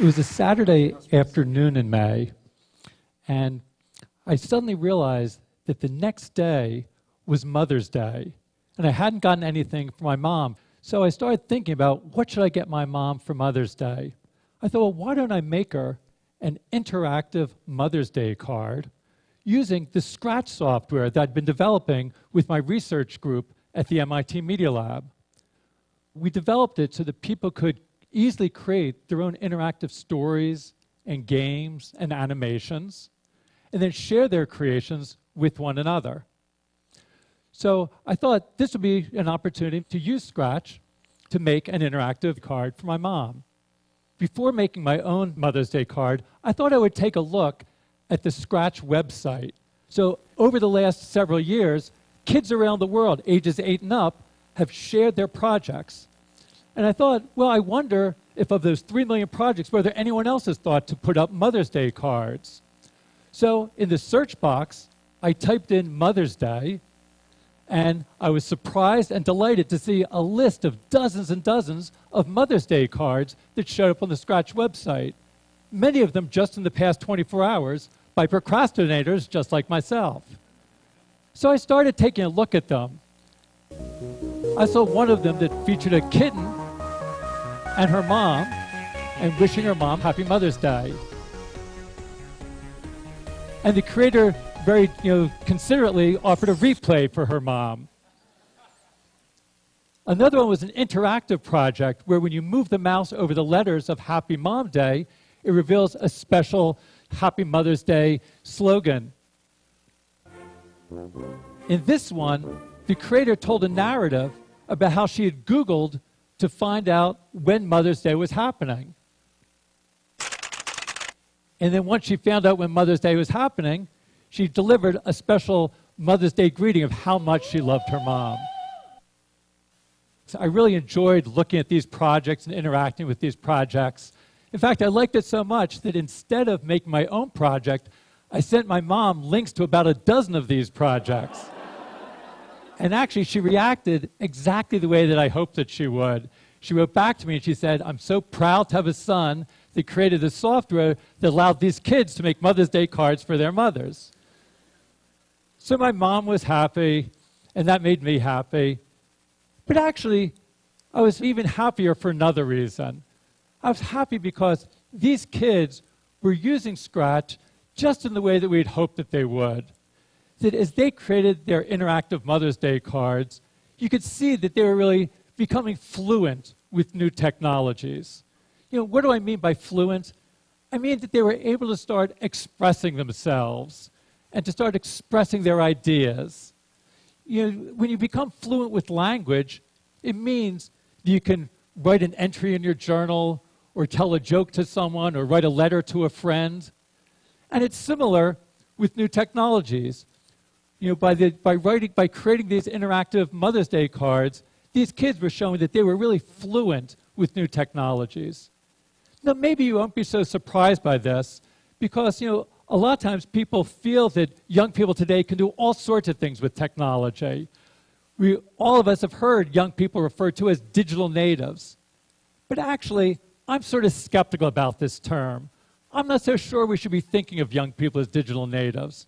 It was a Saturday afternoon in May, and I suddenly realized that the next day was Mother's Day, and I hadn't gotten anything for my mom. So I started thinking about, what should I get my mom for Mother's Day? I thought, well, why don't I make her an interactive Mother's Day card using the Scratch software that I'd been developing with my research group at the MIT Media Lab. We developed it so that people could easily create their own interactive stories and games and animations, and then share their creations with one another. So I thought this would be an opportunity to use Scratch to make an interactive card for my mom. Before making my own Mother's Day card, I thought I would take a look at the Scratch website. So over the last several years, kids around the world, ages 8 and up, have shared their projects. And I thought, well, I wonder if of those 3 million projects, whether anyone else has thought to put up Mother's Day cards. So in the search box, I typed in Mother's Day, and I was surprised and delighted to see a list of dozens and dozens of Mother's Day cards that showed up on the Scratch website, many of them just in the past 24 hours by procrastinators just like myself. So I started taking a look at them. I saw one of them that featured a kitten and her mom, and wishing her mom Happy Mother's Day. And the creator very considerately offered a replay for her mom. Another one was an interactive project where when you move the mouse over the letters of Happy Mom Day, it reveals a special Happy Mother's Day slogan. In this one, the creator told a narrative about how she had Googled to find out when Mother's Day was happening. And then once she found out when Mother's Day was happening, she delivered a special Mother's Day greeting of how much she loved her mom. So I really enjoyed looking at these projects and interacting with these projects. In fact, I liked it so much that instead of making my own project, I sent my mom links to about a dozen of these projects. And actually, she reacted exactly the way that I hoped that she would. She wrote back to me and she said, "I'm so proud to have a son that created the software that allowed these kids to make Mother's Day cards for their mothers." So my mom was happy, and that made me happy. But actually, I was even happier for another reason. I was happy because these kids were using Scratch just in the way that we'd hoped that they would. That as they created their interactive Mother's Day cards, you could see that they were really becoming fluent with new technologies. What do I mean by fluent? I mean that they were able to start expressing themselves and to start expressing their ideas. When you become fluent with language, it means you can write an entry in your journal or tell a joke to someone or write a letter to a friend. And it's similar with new technologies. By creating these interactive Mother's Day cards, these kids were showing that they were really fluent with new technologies. Now, maybe you won't be so surprised by this because, a lot of times people feel that young people today can do all sorts of things with technology. All of us have heard young people referred to as digital natives. But actually, I'm sort of skeptical about this term. I'm not so sure we should be thinking of young people as digital natives.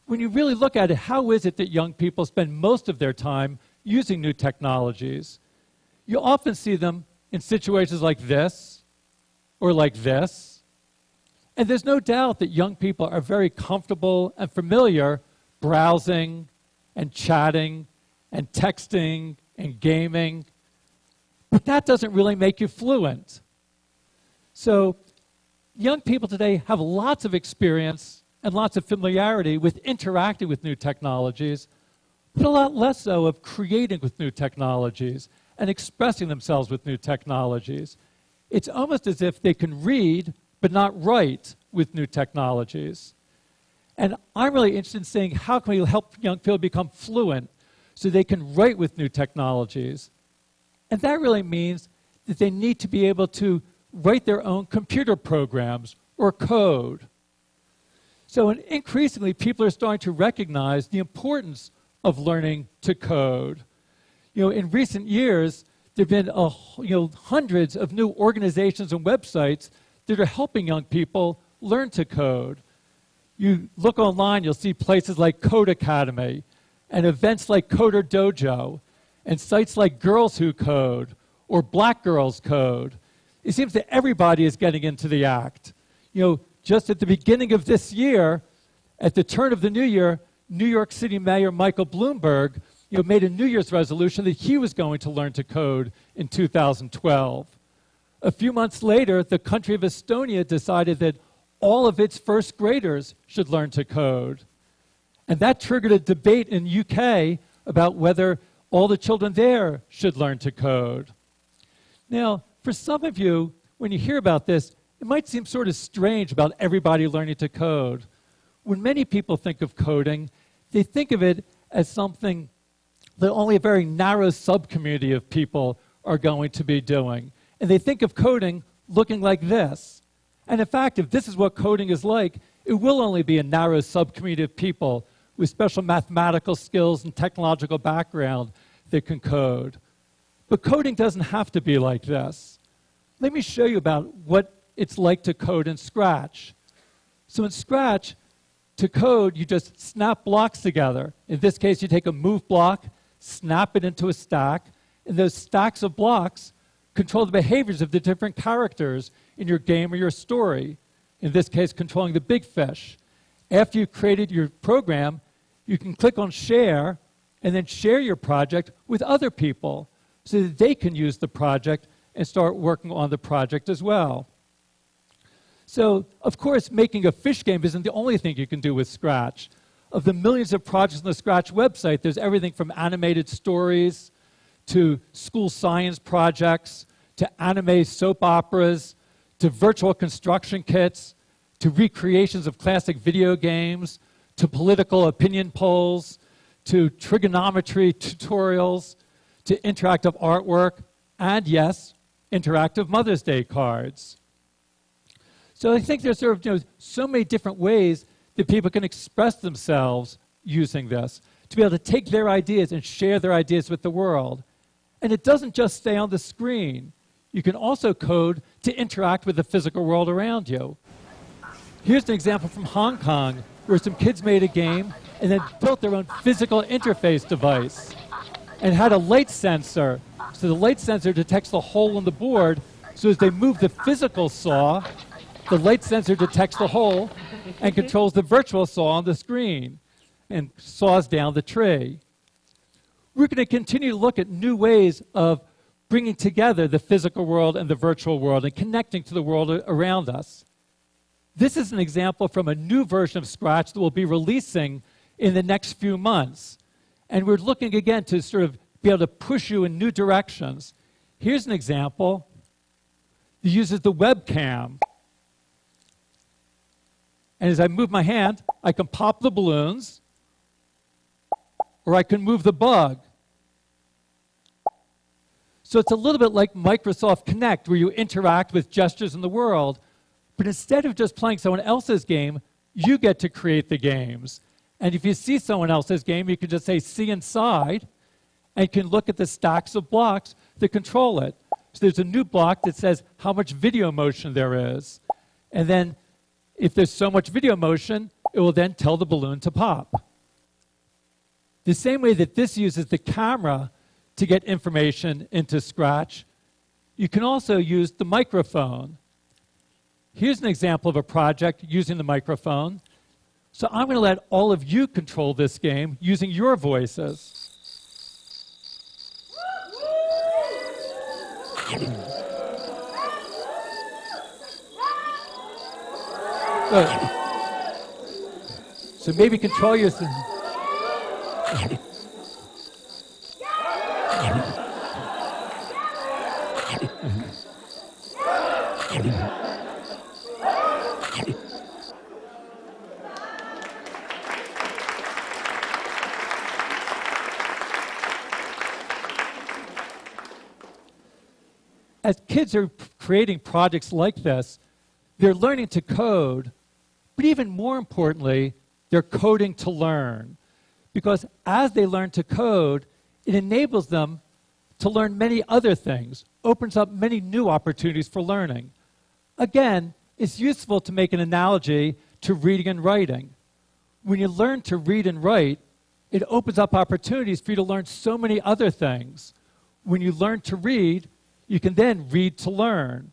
When you really look at it, how is it that young people spend most of their time using new technologies? You often see them in situations like this or like this. And there's no doubt that young people are very comfortable and familiar browsing and chatting and texting and gaming. But that doesn't really make you fluent. So young people today have lots of experience and lots of familiarity with interacting with new technologies, but a lot less so of creating with new technologies and expressing themselves with new technologies. It's almost as if they can read but not write with new technologies. And I'm really interested in seeing how can we help young people become fluent so they can write with new technologies. And that really means that they need to be able to write their own computer programs or code. So increasingly, people are starting to recognize the importance of learning to code. In recent years, there have been hundreds of new organizations and websites that are helping young people learn to code. You look online, you'll see places like Code Academy and events like Coder Dojo and sites like Girls Who Code or Black Girls Code. It seems that everybody is getting into the act. You know, just at the beginning of this year, at the turn of the new year, New York City Mayor Michael Bloomberg, you know, made a New Year's resolution that he was going to learn to code in 2012. A few months later, the country of Estonia decided that all of its first graders should learn to code. And that triggered a debate in the UK about whether all the children there should learn to code. Now, for some of you, when you hear about this, it might seem sort of strange about everybody learning to code. When many people think of coding, they think of it as something that only a very narrow subcommunity of people are going to be doing. And they think of coding looking like this. And in fact, if this is what coding is like, it will only be a narrow subcommunity of people with special mathematical skills and technological background that can code. But coding doesn't have to be like this. Let me show you about what it's like to code in Scratch. So in Scratch, to code, you just snap blocks together. In this case, you take a move block, snap it into a stack, and those stacks of blocks control the behaviors of the different characters in your game or your story. In this case, controlling the big fish. After you've created your program, you can click on Share and then share your project with other people so that they can use the project and start working on the project as well. So, of course, making a fish game isn't the only thing you can do with Scratch. Of the millions of projects on the Scratch website, there's everything from animated stories to school science projects to anime soap operas to virtual construction kits to recreations of classic video games to political opinion polls to trigonometry tutorials to interactive artwork and, yes, interactive Mother's Day cards. So I think there's sort of, so many different ways that people can express themselves using this, to be able to take their ideas and share their ideas with the world. And it doesn't just stay on the screen. You can also code to interact with the physical world around you. Here's an example from Hong Kong where some kids made a game and then built their own physical interface device and had a light sensor. So the light sensor detects the hole in the board, so as they move the physical saw, the light sensor detects the hole and controls the virtual saw on the screen and saws down the tree. We're going to continue to look at new ways of bringing together the physical world and the virtual world and connecting to the world around us. This is an example from a new version of Scratch that we'll be releasing in the next few months. And we're looking again to sort of be able to push you in new directions. Here's an example that uses the webcam. And as I move my hand, I can pop the balloons, or I can move the bug. So it's a little bit like Microsoft Connect, where you interact with gestures in the world, but instead of just playing someone else's game, you get to create the games. And if you see someone else's game, you can just say, see inside, and you can look at the stacks of blocks that control it. So there's a new block that says how much video motion there is. And then if there's so much video motion, it will then tell the balloon to pop. The same way that this uses the camera to get information into Scratch, you can also use the microphone. Here's an example of a project using the microphone. So I'm going to let all of you control this game using your voices. So maybe control your... As kids are creating projects like this, they're learning to code, but even more importantly, they're coding to learn. Because as they learn to code, it enables them to learn many other things, opens up many new opportunities for learning. Again, it's useful to make an analogy to reading and writing. When you learn to read and write, it opens up opportunities for you to learn so many other things. When you learn to read, you can then read to learn.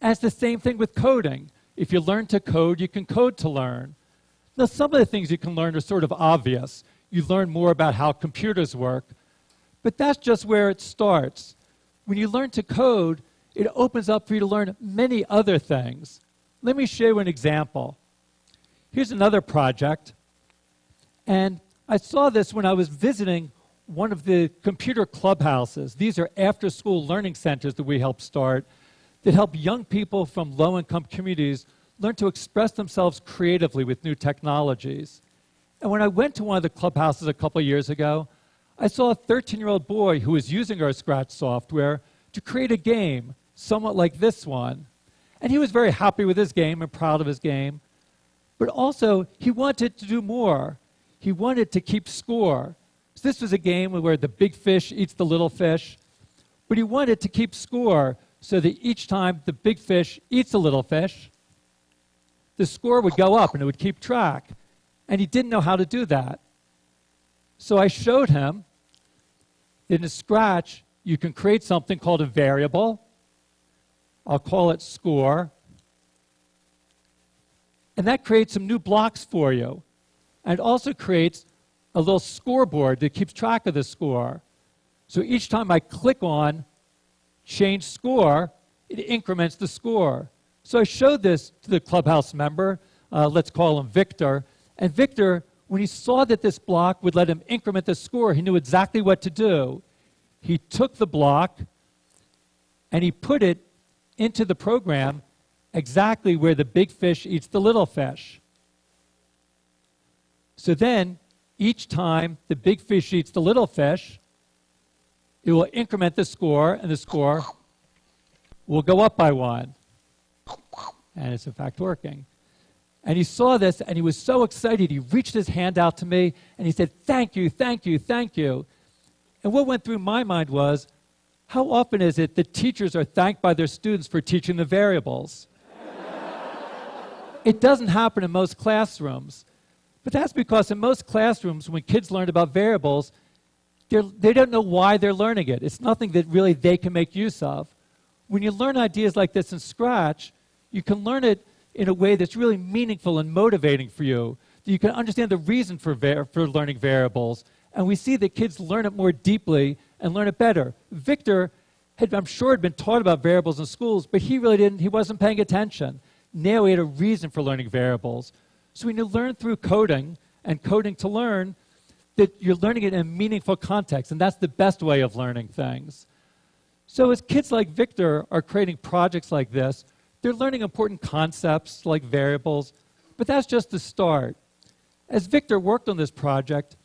And it's the same thing with coding. If you learn to code, you can code to learn. Now, some of the things you can learn are sort of obvious. You learn more about how computers work, but that's just where it starts. When you learn to code, it opens up for you to learn many other things. Let me show you an example. Here's another project, and I saw this when I was visiting one of the computer clubhouses. These are after-school learning centers that we help start that help young people from low-income communities learn to express themselves creatively with new technologies. And when I went to one of the clubhouses a couple of years ago, I saw a 13-year-old boy who was using our Scratch software to create a game, somewhat like this one. And he was very happy with his game and proud of his game. But also, he wanted to do more. He wanted to keep score. So this was a game where the big fish eats the little fish. But he wanted to keep score so that each time the big fish eats a little fish, the score would go up and it would keep track. And he didn't know how to do that. So I showed him that in Scratch, you can create something called a variable. I'll call it score. And that creates some new blocks for you. And it also creates a little scoreboard that keeps track of the score. So each time I click on change score, it increments the score. So I showed this to the clubhouse member. Let's call him Victor. And Victor, when he saw that this block would let him increment the score, he knew exactly what to do. He took the block and he put it into the program exactly where the big fish eats the little fish. So then, each time the big fish eats the little fish, it will increment the score, and the score will go up by 1. And it's in fact working. And he saw this, and he was so excited, he reached his hand out to me, and he said, "Thank you, thank you, thank you." And what went through my mind was, how often is it that teachers are thanked by their students for teaching the variables? It doesn't happen in most classrooms. But that's because in most classrooms, when kids learn about variables, they don't know why they're learning it. It's nothing that really they can make use of. When you learn ideas like this in Scratch, you can learn it in a way that's really meaningful and motivating for you. You can understand the reason for learning variables. And we see that kids learn it more deeply and learn it better. Victor, I'm sure, had been taught about variables in schools, but he really didn't. He wasn't paying attention. Now he had a reason for learning variables. So when you learn through coding and coding to learn, that you're learning it in a meaningful context, and that's the best way of learning things. So as kids like Victor are creating projects like this, they're learning important concepts like variables, but that's just the start. As Victor worked on this project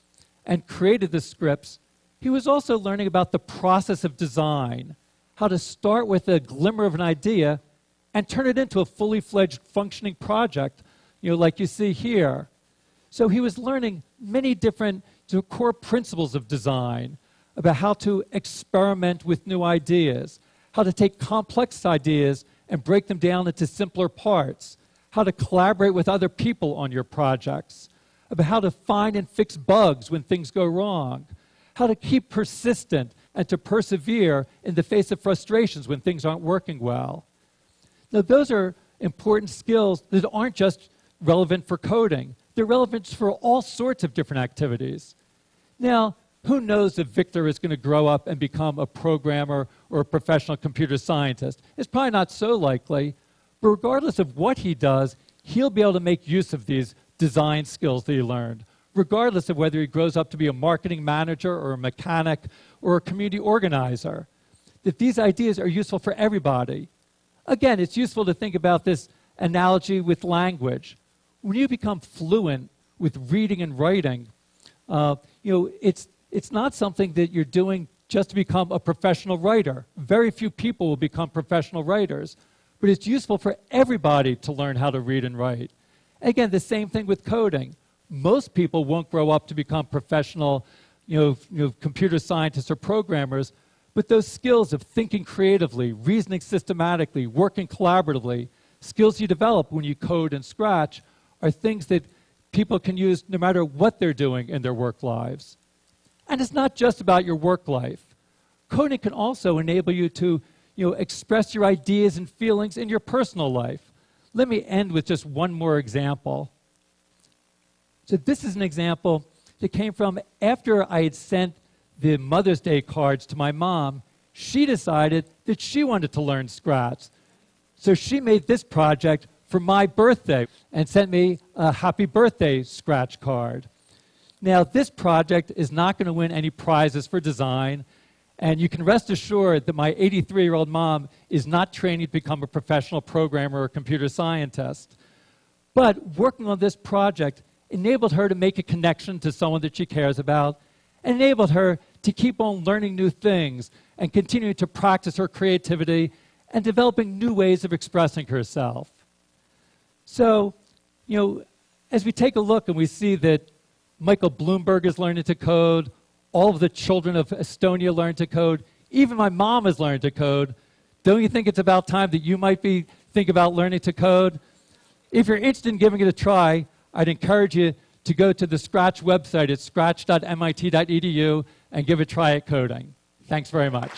and created the scripts, he was also learning about the process of design, how to start with a glimmer of an idea and turn it into a fully fledged functioning project, like you see here. So he was learning many different core principles of design, about how to experiment with new ideas, how to take complex ideas and break them down into simpler parts, how to collaborate with other people on your projects, about how to find and fix bugs when things go wrong, how to keep persistent and to persevere in the face of frustrations when things aren't working well. Now, those are important skills that aren't just relevant for coding. They're relevant for all sorts of different activities. Now, who knows if Victor is going to grow up and become a programmer or a professional computer scientist? It's probably not so likely, but regardless of what he does, he'll be able to make use of these design skills that he learned, regardless of whether he grows up to be a marketing manager or a mechanic or a community organizer. That these ideas are useful for everybody. Again, it's useful to think about this analogy with language. When you become fluent with reading and writing, it's not something that you're doing just to become a professional writer. Very few people will become professional writers, but it's useful for everybody to learn how to read and write. Again, the same thing with coding. Most people won't grow up to become professional, computer scientists or programmers, but those skills of thinking creatively, reasoning systematically, working collaboratively, skills you develop when you code and Scratch are things that people can use no matter what they're doing in their work lives. And it's not just about your work life. Coding can also enable you to express your ideas and feelings in your personal life. Let me end with just one more example. So this is an example that came from after I had sent the Mother's Day cards to my mom. She decided that she wanted to learn Scratch. So she made this project for my birthday and sent me a happy birthday Scratch card. Now, this project is not going to win any prizes for design, and you can rest assured that my 83-year-old mom is not training to become a professional programmer or computer scientist. But working on this project enabled her to make a connection to someone that she cares about, and enabled her to keep on learning new things and continue to practice her creativity and developing new ways of expressing herself. So, as we take a look and we see that Michael Bloomberg is learning to code, all of the children of Estonia learn to code, even my mom has learned to code, don't you think it's about time that you might think about learning to code? If you're interested in giving it a try, I'd encourage you to go to the Scratch website at scratch.mit.edu and give it a try at coding. Thanks very much.